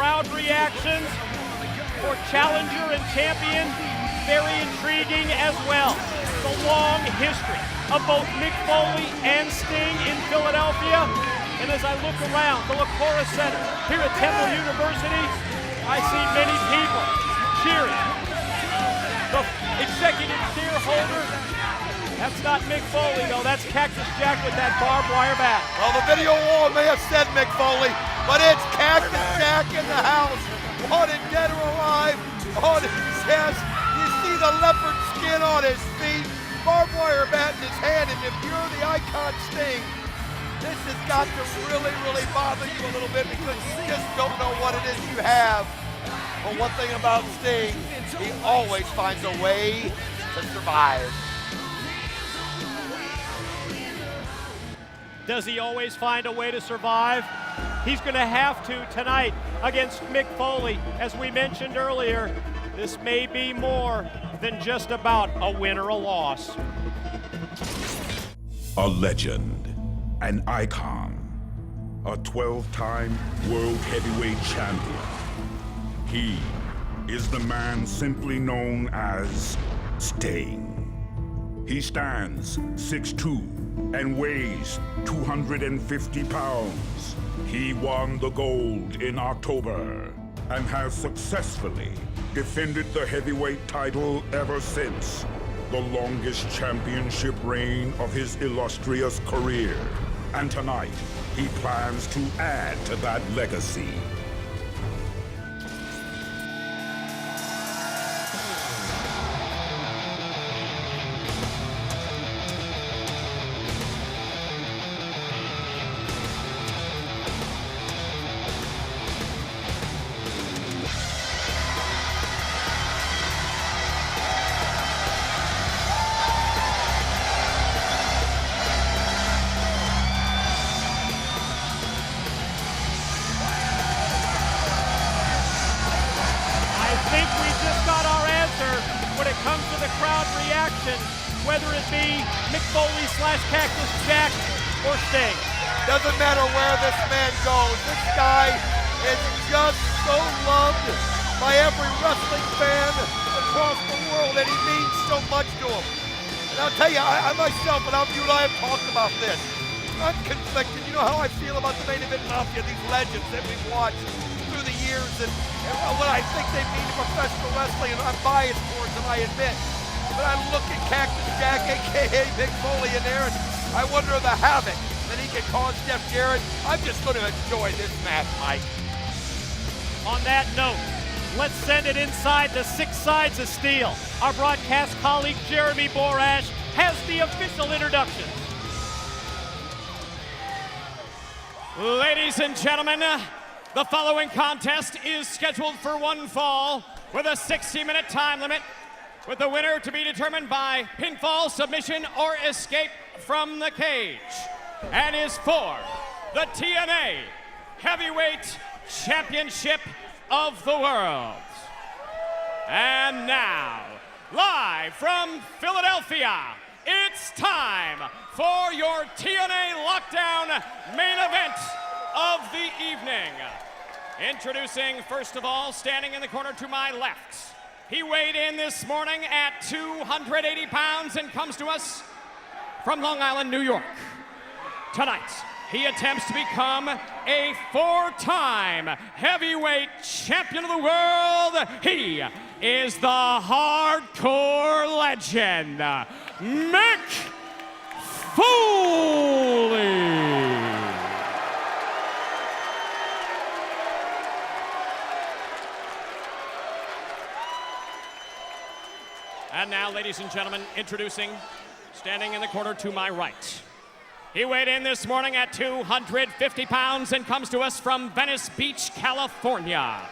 crowd reactions for challenger and champion, very intriguing as well. The long history of both Mick Foley and Sting in Philadelphia. And as I look around the Lacora Center here at Temple University, I see many people cheering. The executive chair holder, that's not Mick Foley though, that's Cactus Jack with that barbed wire bat. Well, the video wall may have said Mick Foley, but it's Cactus Jack in the house. Wanted dead or alive on his chest. You see the leopard skin on his feet, barbed wire bat in his hand, and if you're the icon Sting, this has got to really, really bother you a little bit because you just don't know what it is you have. But one thing about Sting, he always finds a way to survive. Does he always find a way to survive? He's going to have to tonight against Mick Foley. As we mentioned earlier, this may be more than just about a win or a loss. A legend, an icon, a 12-time world heavyweight champion. He is the man simply known as Sting. He stands 6'2" and weighs 250 pounds. He won the gold in October and has successfully defended the heavyweight title ever since, the longest championship reign of his illustrious career. And tonight, he plans to add to that legacy. When it comes to the crowd reaction, whether it be Mick Foley / Cactus Jack or Sting. Doesn't matter where this man goes. This guy is just so loved by every wrestling fan across the world, and he means so much to him. And I'll tell you, I myself, and you and I have talked about this. I'm conflicted. You know how I feel about the main event mafia, these legends that we've watched through the years, and what I think they mean to professional wrestling, and I'm biased towards them, I admit. But I look at Cactus Jack, a.k.a. Mick Foley, in there, and I wonder the havoc that he can cause Jeff Jarrett. I'm just going to enjoy this match, Mike. On that note, let's send it inside the 6 sides of steel. Our broadcast colleague, Jeremy Borash, has the official introduction. Ladies and gentlemen, the following contest is scheduled for one fall with a 60-minute time limit, with the winner to be determined by pinfall, submission, or escape from the cage, and is for the TNA Heavyweight Championship of the World. And now, live from Philadelphia, it's time for your TNA Lockdown main event of the evening. Introducing, first of all, standing in the corner to my left. He weighed in this morning at 280 pounds and comes to us from Long Island, New York. Tonight, he attempts to become a 4-time heavyweight champion of the world. He is the hardcore legend, Mick Foley. And now, ladies and gentlemen, introducing, standing in the corner to my right. He weighed in this morning at 250 pounds and comes to us from Venice Beach, California.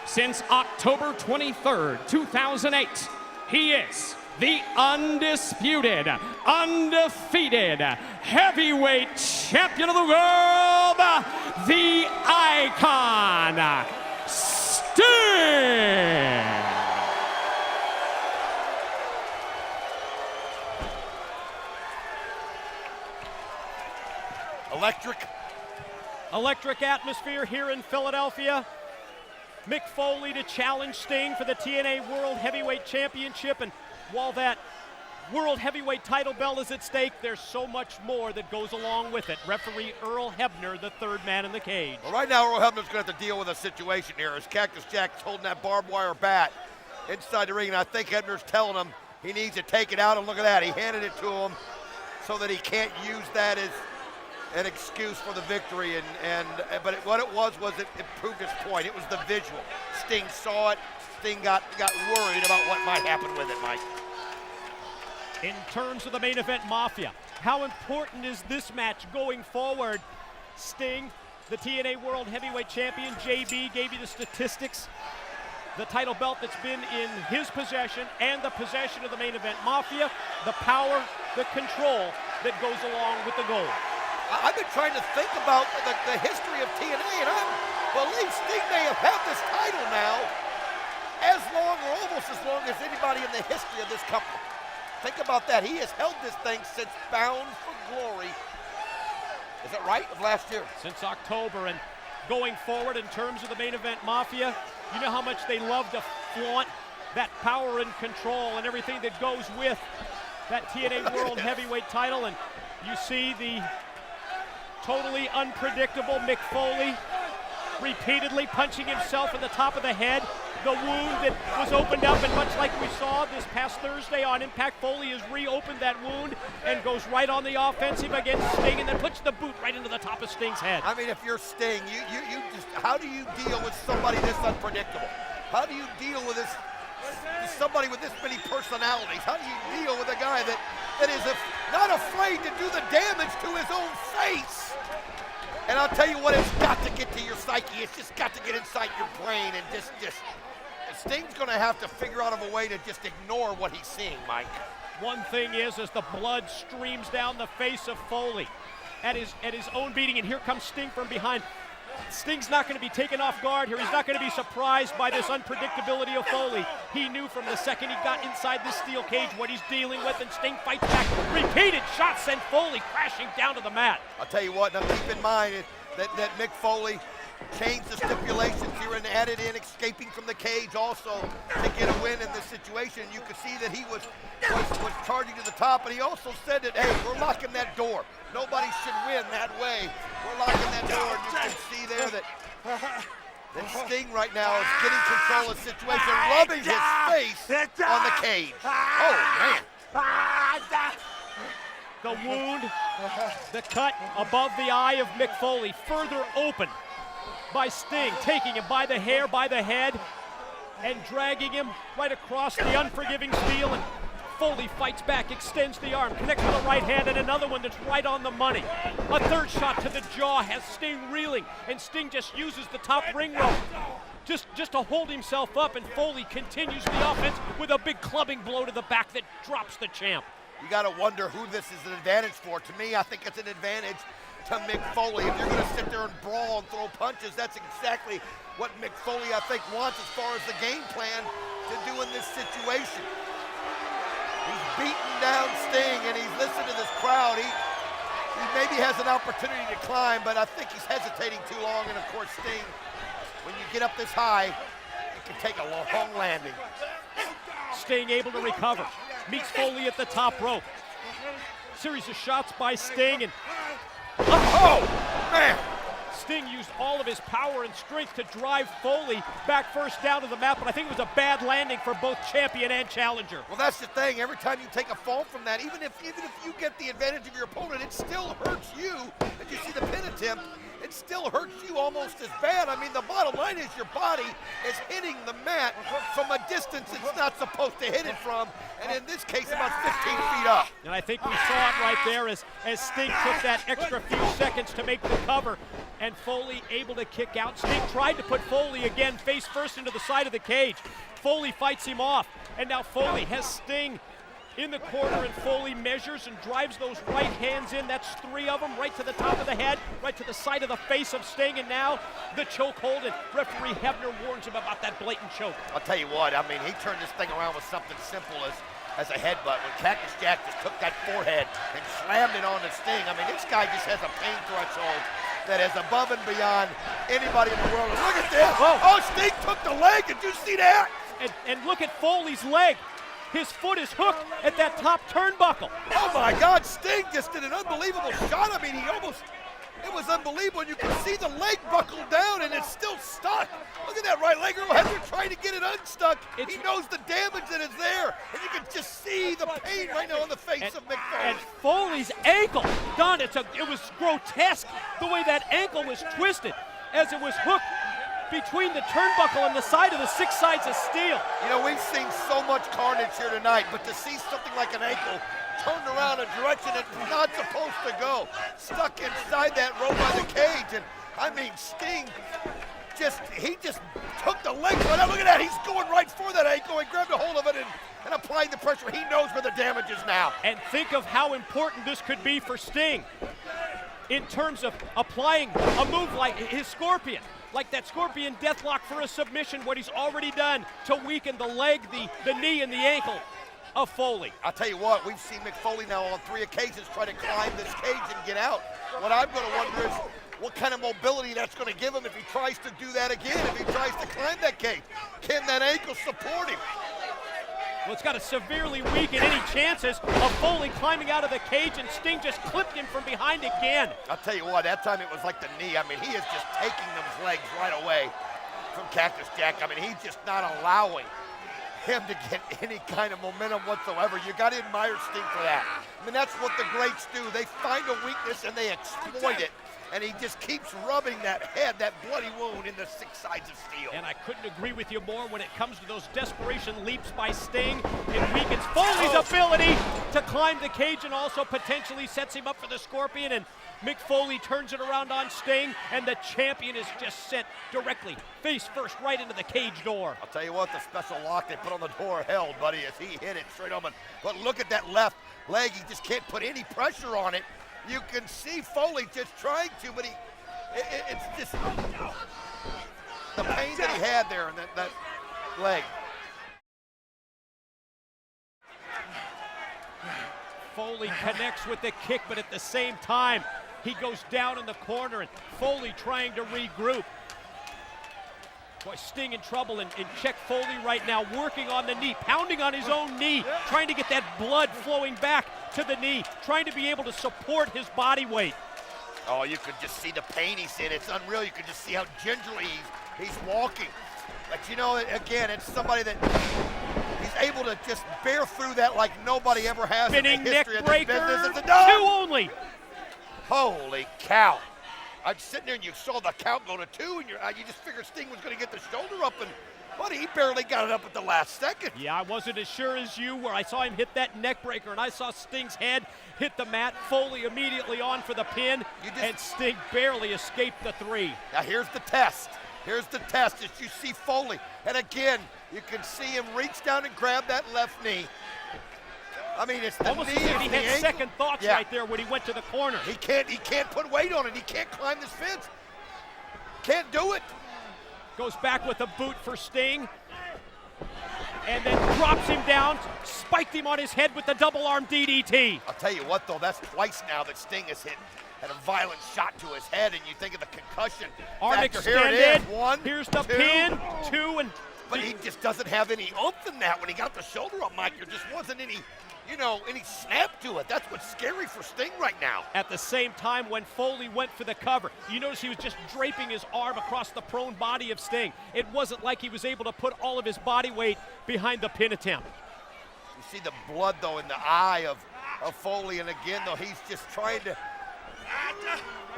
Since October 23rd, 2008, he is the undisputed, undefeated heavyweight champion of the world, the Icon, Sting. Electric atmosphere here in Philadelphia. Mick Foley to challenge Sting for the TNA World Heavyweight Championship, and while that World Heavyweight title belt is at stake, there's so much more that goes along with it. Referee Earl Hebner, the third man in the cage. Well, right now, Earl Hebner's going to have to deal with a situation here as Cactus Jack's holding that barbed wire bat inside the ring, and I think Hebner's telling him he needs to take it out, and look at that. He handed it to him so that he can't use that as an excuse for the victory, but what it was it proved his point. It was the visual. Sting saw it. Sting got worried about what might happen with it, Mike. In terms of the main event Mafia, how important is this match going forward? Sting, the TNA World Heavyweight Champion, JB gave you the statistics. The title belt that's been in his possession and the possession of the main event Mafia, the power, the control that goes along with the gold. I've been trying to think about the history of TNA, and I believe Sting may have had this title now as long or almost as long as anybody in the history of this company. Think about that. He has held this thing since Bound for Glory. Is that right? Of last year? Since October. And going forward in terms of the main event Mafia, you know how much they love to flaunt that power and control and everything that goes with that TNA World Heavyweight title. And you see the totally unpredictable Mick Foley repeatedly punching himself in the top of the head. The wound that was opened up, and much like we saw this past Thursday on Impact, Foley has reopened that wound and goes right on the offensive against Sting, and then puts the boot right into the top of Sting's head. I mean, if you're Sting, you just, how do you deal with somebody this unpredictable? How do you deal with this, somebody with this many personalities? How do you deal with a guy that is not afraid to do the damage to his own face? And I'll tell you what, it's got to get to your psyche. It's just got to get inside your brain, and just Sting's going to have to figure out a way to just ignore what he's seeing, Mike. One thing is, as the blood streams down the face of Foley at his own beating, and here comes Sting from behind. Sting's not going to be taken off guard here. He's not going to be surprised by this unpredictability of Foley. He knew from the second he got inside this steel cage what he's dealing with, and Sting fights back. Repeated shots send Foley crashing down to the mat. I'll tell you what, now keep in mind that Mick Foley changed the stipulations here and added in escaping from the cage also to get a win in this situation. You could see that he was charging to the top, and he also said that, hey, we're locking that door. Nobody should win that way. We're locking that door, and you can see there that Sting right now is getting control of the situation, rubbing his face on the cage. Oh, man. The wound, the cut above the eye of Mick Foley, further open by Sting, taking him by the hair, by the head, and dragging him right across the unforgiving steel. And Foley fights back, extends the arm, connects with the right hand, and another one that's right on the money. A third shot to the jaw has Sting reeling, and Sting just uses the top ring rope just to hold himself up, and Foley continues the offense with a big clubbing blow to the back that drops the champ. You got to wonder who this is an advantage for. To me, I think it's an advantage to Mick Foley. If you're going to sit there and brawl and throw punches, that's exactly what Mick Foley, I think, wants as far as the game plan to do in this situation. He's beating down Sting, and he's listening to this crowd. He maybe has an opportunity to climb, but I think he's hesitating too long. And of course, Sting, when you get up this high, it can take a long landing. Sting able to recover. Meets Foley at the top rope. Series of shots by Sting, and oh, man! Sting used all of his power and strength to drive Foley back first down to the mat, but I think it was a bad landing for both champion and challenger. Well, that's the thing. Every time you take a fall from that, even if you get the advantage of your opponent, it still hurts you. And you see the pin attempt, it still hurts you almost as bad. I mean, the bottom line is your body is hitting the mat from a distance it's not supposed to hit it from, and in this case, about 15 feet up. And I think we saw it right there as Sting took that extra few seconds to make the cover, and Foley able to kick out. Sting tried to put Foley again face first into the side of the cage. Foley fights him off, and now Foley has Sting in the corner, and Foley measures and drives those right hands in. That's three of them, right to the top of the head, right to the side of the face of Sting, and now the chokehold, and referee Hebner warns him about that blatant choke. I'll tell you what, I mean, he turned this thing around with something simple as a headbutt when Cactus Jack just took that forehead and slammed it on the Sting. I mean, this guy just has a pain threshold that is above and beyond anybody in the world. And look at this. Whoa. Oh, Sting took the leg. Did you see that? And look at Foley's leg. His foot is hooked at that top turnbuckle. Oh my God, Sting just did an unbelievable shot. I mean, it was unbelievable. You can see the leg buckle down and it's still stuck. Look at that right leg. Earl Hebner trying to get it unstuck. He knows the damage that is there. And you can just see the pain right now on the face of Mick Foley. And Foley's ankle, Don, it was grotesque the way that ankle was twisted as it was hooked between the turnbuckle and the side of the 6 sides of steel. You know, we've seen so much carnage here tonight, but to see something like an ankle turned around a direction it's not supposed to go, stuck inside that rope by the cage, and I mean, Sting he just took the leg right out. Look at that, he's going right for that ankle and grabbed a hold of it and applying the pressure. He knows where the damage is now. And think of how important this could be for Sting in terms of applying a move like his Scorpion. Like that Scorpion deathlock for a submission, what he's already done to weaken the leg, the knee, and the ankle of Foley. I'll tell you what, we've seen Mick Foley now on 3 occasions try to climb this cage and get out. What I'm going to wonder is what kind of mobility that's going to give him if he tries to do that again, if he tries to climb that cage. Can that ankle support him? Well, it's got to severely weaken any chances of Foley climbing out of the cage, and Sting just clipped him from behind again. I'll tell you what, that time it was like the knee. I mean, he is just taking those legs right away from Cactus Jack. I mean, he's just not allowing him to get any kind of momentum whatsoever. You got to admire Sting for that. I mean, that's what the greats do. They find a weakness and they exploit it. And he just keeps rubbing that head, that bloody wound in the 6 sides of steel. And I couldn't agree with you more when it comes to those desperation leaps by Sting. It weakens Foley's ability to climb the cage and also potentially sets him up for the Scorpion. And Mick Foley turns it around on Sting, and the champion is just sent directly, face first, right into the cage door. I'll tell you what, the special lock they put on the door held, buddy, as he hit it straight on. But look at that left leg. He just can't put any pressure on it. You can see Foley just trying to, but it's just the pain that he had there in that leg. Foley connects with the kick, but at the same time, he goes down in the corner, and Foley trying to regroup. Boy, Sting in trouble, and check Foley right now, working on the knee, pounding on his own knee, trying to get that blood flowing back to the knee, trying to be able to support his body weight. Oh, you could just see the pain he's in. It's unreal. You can just see how gingerly he's walking. But you know, again, it's somebody that he's able to just bear through that like nobody ever has Spinning in the history neck of this breaker, business. It's a done. 2 only. Holy cow. I'm sitting there and you saw the count go to 2, and you just figured Sting was going to get the shoulder up, and buddy, he barely got it up at the last second. Yeah, I wasn't as sure as you were. I saw him hit that neck breaker, and I saw Sting's head hit the mat. Foley immediately on for the pin, and Sting barely escaped the 3. Now here's the test. Here's the test as you see Foley. And again, you can see him reach down and grab that left knee. I mean, it's the almost knee, as if he had ankle. second thoughts right there when he went to the corner. He can't put weight on it. He can't climb this fence. Can't do it. Goes back with a boot for Sting, and then drops him down, spiked him on his head with the double arm DDT. I'll tell you what, though, that's twice now that Sting has had a violent shot to his head, and you think of the concussion Arm factor. extended. Here it is. 1, here's the 2. pin, 2, and but he just doesn't have any oomph in that. When he got the shoulder up, Mike, there just wasn't any snap to it. That's what's scary for Sting right now. At the same time, when Foley went for the cover, you notice he was just draping his arm across the prone body of Sting. It wasn't like he was able to put all of his body weight behind the pin attempt. You see the blood, though, in the eye of Foley, and again, though, he's just trying to...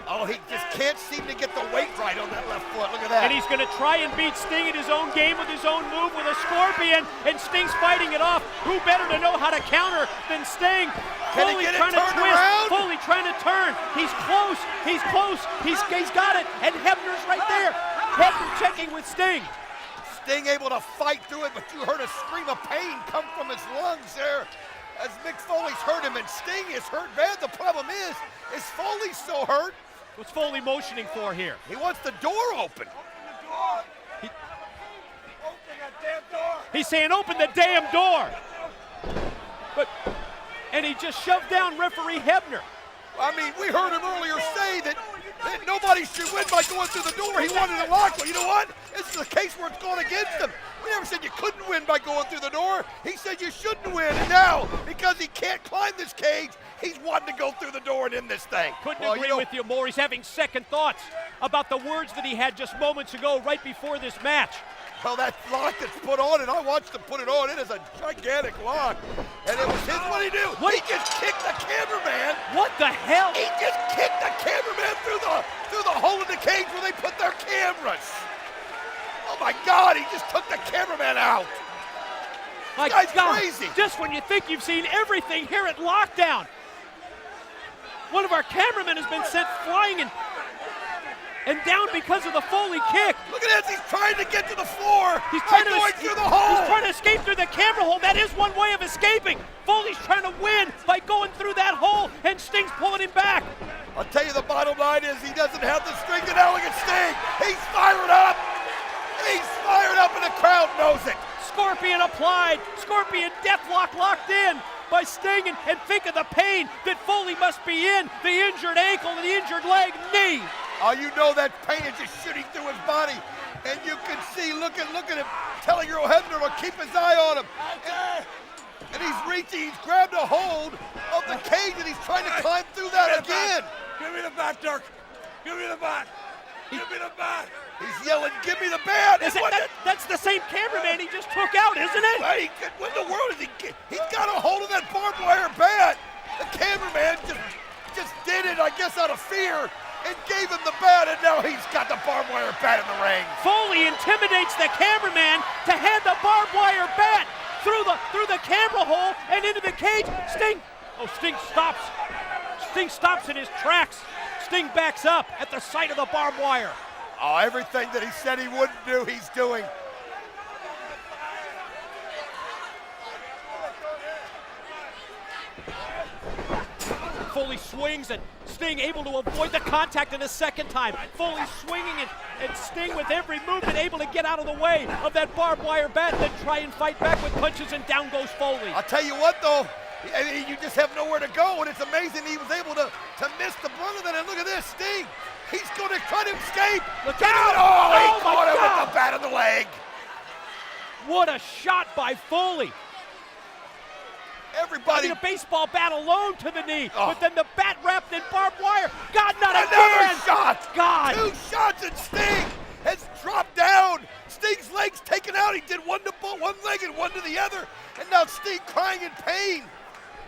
Oh, he just can't seem to get the weight right on that left foot. Look at that. And he's going to try and beat Sting in his own game with his own move with a Scorpion, and Sting's fighting it off. Who better to know how to counter than Sting? Can Foley he get trying it to turned twist. around? Foley trying to turn. He's close. He's close. He's got it. And Hebner's right there. Hebner checking with Sting. Sting able to fight through it, but you heard a scream of pain come from his lungs there as Mick Foley's hurt him, and Sting is hurt bad. The problem is Foley so hurt? What's Foley motioning for here? He wants the door open. He's saying, open the damn door. And he just shoved down referee Hebner. I mean, we heard him earlier say that nobody should win by going through the door. He wanted it locked. Well, you know what? This is a case where it's going against him. We never said you couldn't win by going through the door. He said you shouldn't win. And now, because he can't climb this cage, he's wanting to go through the door and end this thing. Couldn't agree with you more. He's having second thoughts about the words that he had just moments ago right before this match. Well, that lock that's put on, and I watched him put it on, it is a gigantic lock. And it was his, what'd he do? What? He just kicked the cameraman. What the hell? He just kicked the cameraman through the hole in the cage where they put their cameras. Oh my God, he just took the cameraman out. My This guy's God, crazy. just when you think you've seen everything here at Lockdown, one of our cameramen has been sent flying and down because of the Foley kick. Look at this, he's trying to get to the floor. He's trying to going through the hole. He's trying to escape through the camera hole. That is one way of escaping. Foley's trying to win by going through that hole, and Sting's pulling him back. I'll tell you, the bottom line is he doesn't have the strength and elegant Sting. He's fired up. He's fired up, and the crowd knows it. Scorpion applied. Scorpion deathlock locked in by Sting, and think of the pain that Foley must be in. The injured ankle and the injured leg, knee. Oh, you know that pain is just shooting through his body. And you can see, look at him, telling Earl Hebner to keep his eye on him. And he's reaching, he's grabbed a hold of the cage, and he's trying to climb through that again. Give me the bat, Dirk. Give me the bat. Give me the bat. He's yelling, give me the bat. That's the same cameraman he just took out, isn't it? Hey, what in the world is he? He's got a hold of that barbed wire bat. The cameraman just did it, I guess, out of fear, and gave him the bat, and now he's got the barbed wire bat in the ring. Foley intimidates the cameraman to hand the barbed wire bat through the camera hole and into the cage. Sting stops. Sting stops in his tracks. Sting backs up at the sight of the barbed wire. Oh, everything that he said he wouldn't do, he's doing. Foley swings, and Sting able to avoid the contact in a second time. Foley swinging, and Sting with every movement able to get out of the way of that barbed wire bat, then try and fight back with punches, and down goes Foley. I'll tell you what, though, you just have nowhere to go, and it's amazing he was able to miss the brunt of it. And look at this, Sting. He's going to try to escape. Look out! out! Oh, he Oh, my caught him God! with the bat in the leg. What a shot by Foley. Everybody. A baseball bat alone to the knee, Oh. but then the bat wrapped in barbed wire. God, not Another again! shot. God! 2 shots, and Sting has dropped down. Sting's legs taken out. He did one leg and one to the other, and now Sting crying in pain.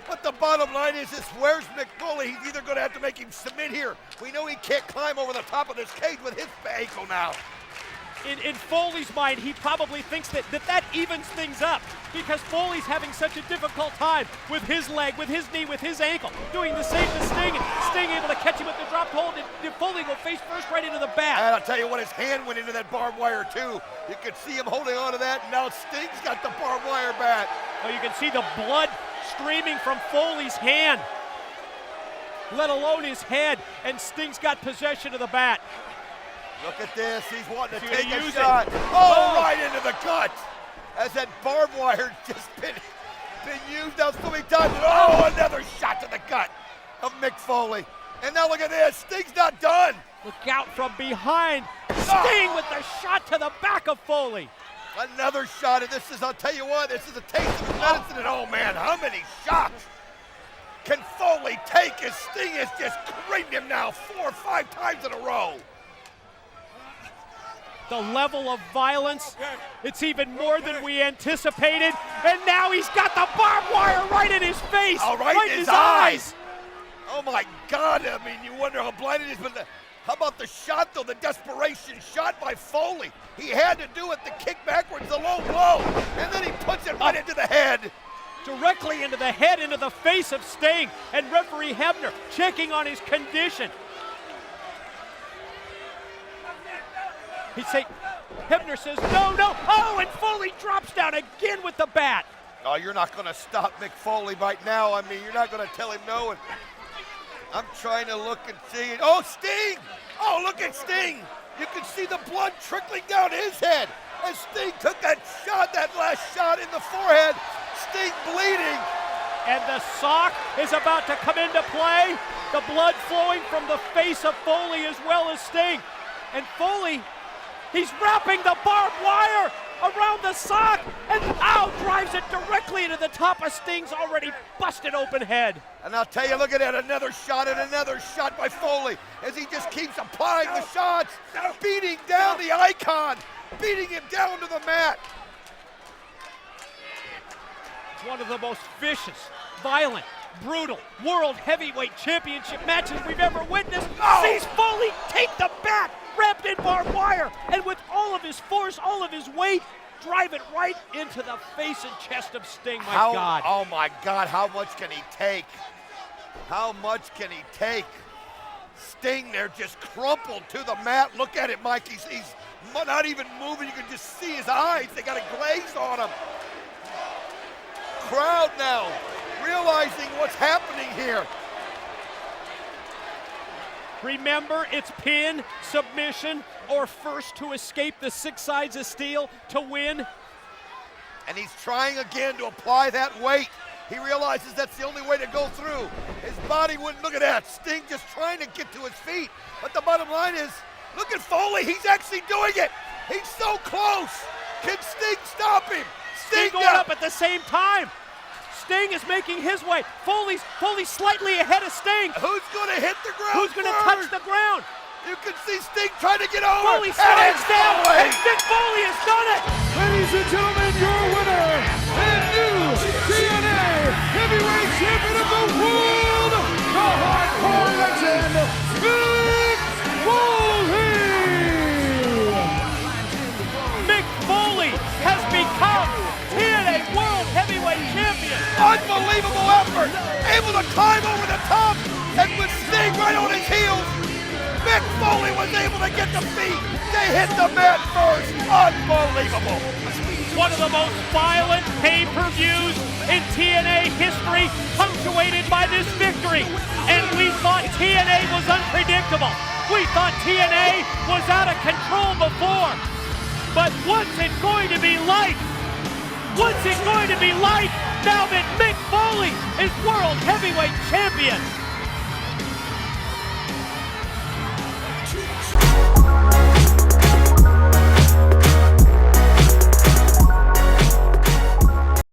But the bottom line is this, where's Mick Foley? He's either going to have to make him submit here. We know he can't climb over the top of this cage with his ankle now. In Foley's mind, he probably thinks that evens things up, because Foley's having such a difficult time with his leg, with his knee, with his ankle, doing the same to Sting, and Sting able to catch him with the dropped hold, and Foley go face first right into the bat. And I'll tell you what, his hand went into that barbed wire too. You could see him holding on to that, and now Sting's got the barbed wire bat. Oh, you can see the blood streaming from Foley's hand, let alone his head, and Sting's got possession of the bat. Look at this, he's wanting to He's take gonna a use shot. it. Oh, right into the gut. As that barbed wire just been used out so many times. Oh, another shot to the gut of Mick Foley. And now look at this, Sting's not done. Look out from behind. Sting with the shot to the back of Foley. Another shot, and this is, I'll tell you what, this is a taste of the medicine. And oh man, how many shots can Foley take as Sting has just creamed him now 4 or 5 times in a row? The level of violence, it's even more than we anticipated. And now he's got the barbed wire right in his face, Oh, right in his eyes. Oh my God, I mean, you wonder how blind it is, but how about the shot though, the desperation shot by Foley? He had to do it, the kick backwards, the low blow, and then he puts it right into the head. Directly into the head, into the face of Sting, and referee Hebner checking on his condition. Hebner says, no. Oh, and Foley drops down again with the bat. Oh, you're not going to stop Mick Foley right now. I mean, you're not going to tell him no. And I'm trying to look and see. Oh, Sting! Oh, look at Sting! You can see the blood trickling down his head as Sting took that last shot in the forehead. Sting bleeding. And the sock is about to come into play. The blood flowing from the face of Foley as well as Sting. And Foley, he's wrapping the barbed wire around the sock and now drives it directly into the top of Sting's already busted open head. And I'll tell you, look at that, another shot and another shot by Foley as he just keeps applying the shots, beating down the icon, beating him down to the mat. It's one of the most vicious, violent, brutal World Heavyweight Championship matches we've ever witnessed. Sees Foley take the bat wrapped in barbed wire and with all of his force, all of his weight, drive it right into the face and chest of Sting. God. Oh my God, how much can he take? How much can he take? Sting there just crumpled to the mat. Look at it, Mike. He's not even moving. You can just see his eyes. They got a glaze on him. Crowd now realizing what's happening here. Remember, it's pin, submission, or first to escape the 6 sides of steel to win. And he's trying again to apply that weight. He realizes that's the only way to go through. His body wouldn't. Look at that. Sting just trying to get to his feet. But the bottom line is, look at Foley. He's actually doing it. He's so close. Can Sting stop him? Sting going up at the same time. Sting is making his way. Foley's slightly ahead of Sting. Who's going to hit the ground? Who's going to touch the ground? You can see Sting trying to get over. Foley slides down, and Mick Foley has done it. Ladies and gentlemen, your winner and new TNA Heavyweight Champion of the World, the Hardcore Legend, Mick Foley! Mick Foley has become TNA World Heavyweight Champion. Unbelievable effort, able to climb over the top, and with Sting right on his heels, Mick Foley was able to get the feet. They hit the mat first. Unbelievable. One of the most violent pay-per-views in TNA history, punctuated by this victory. And we thought TNA was unpredictable. We thought TNA was out of control before. But what's it going to be like? What's it going to be like now that Mick Foley is World Heavyweight Champion?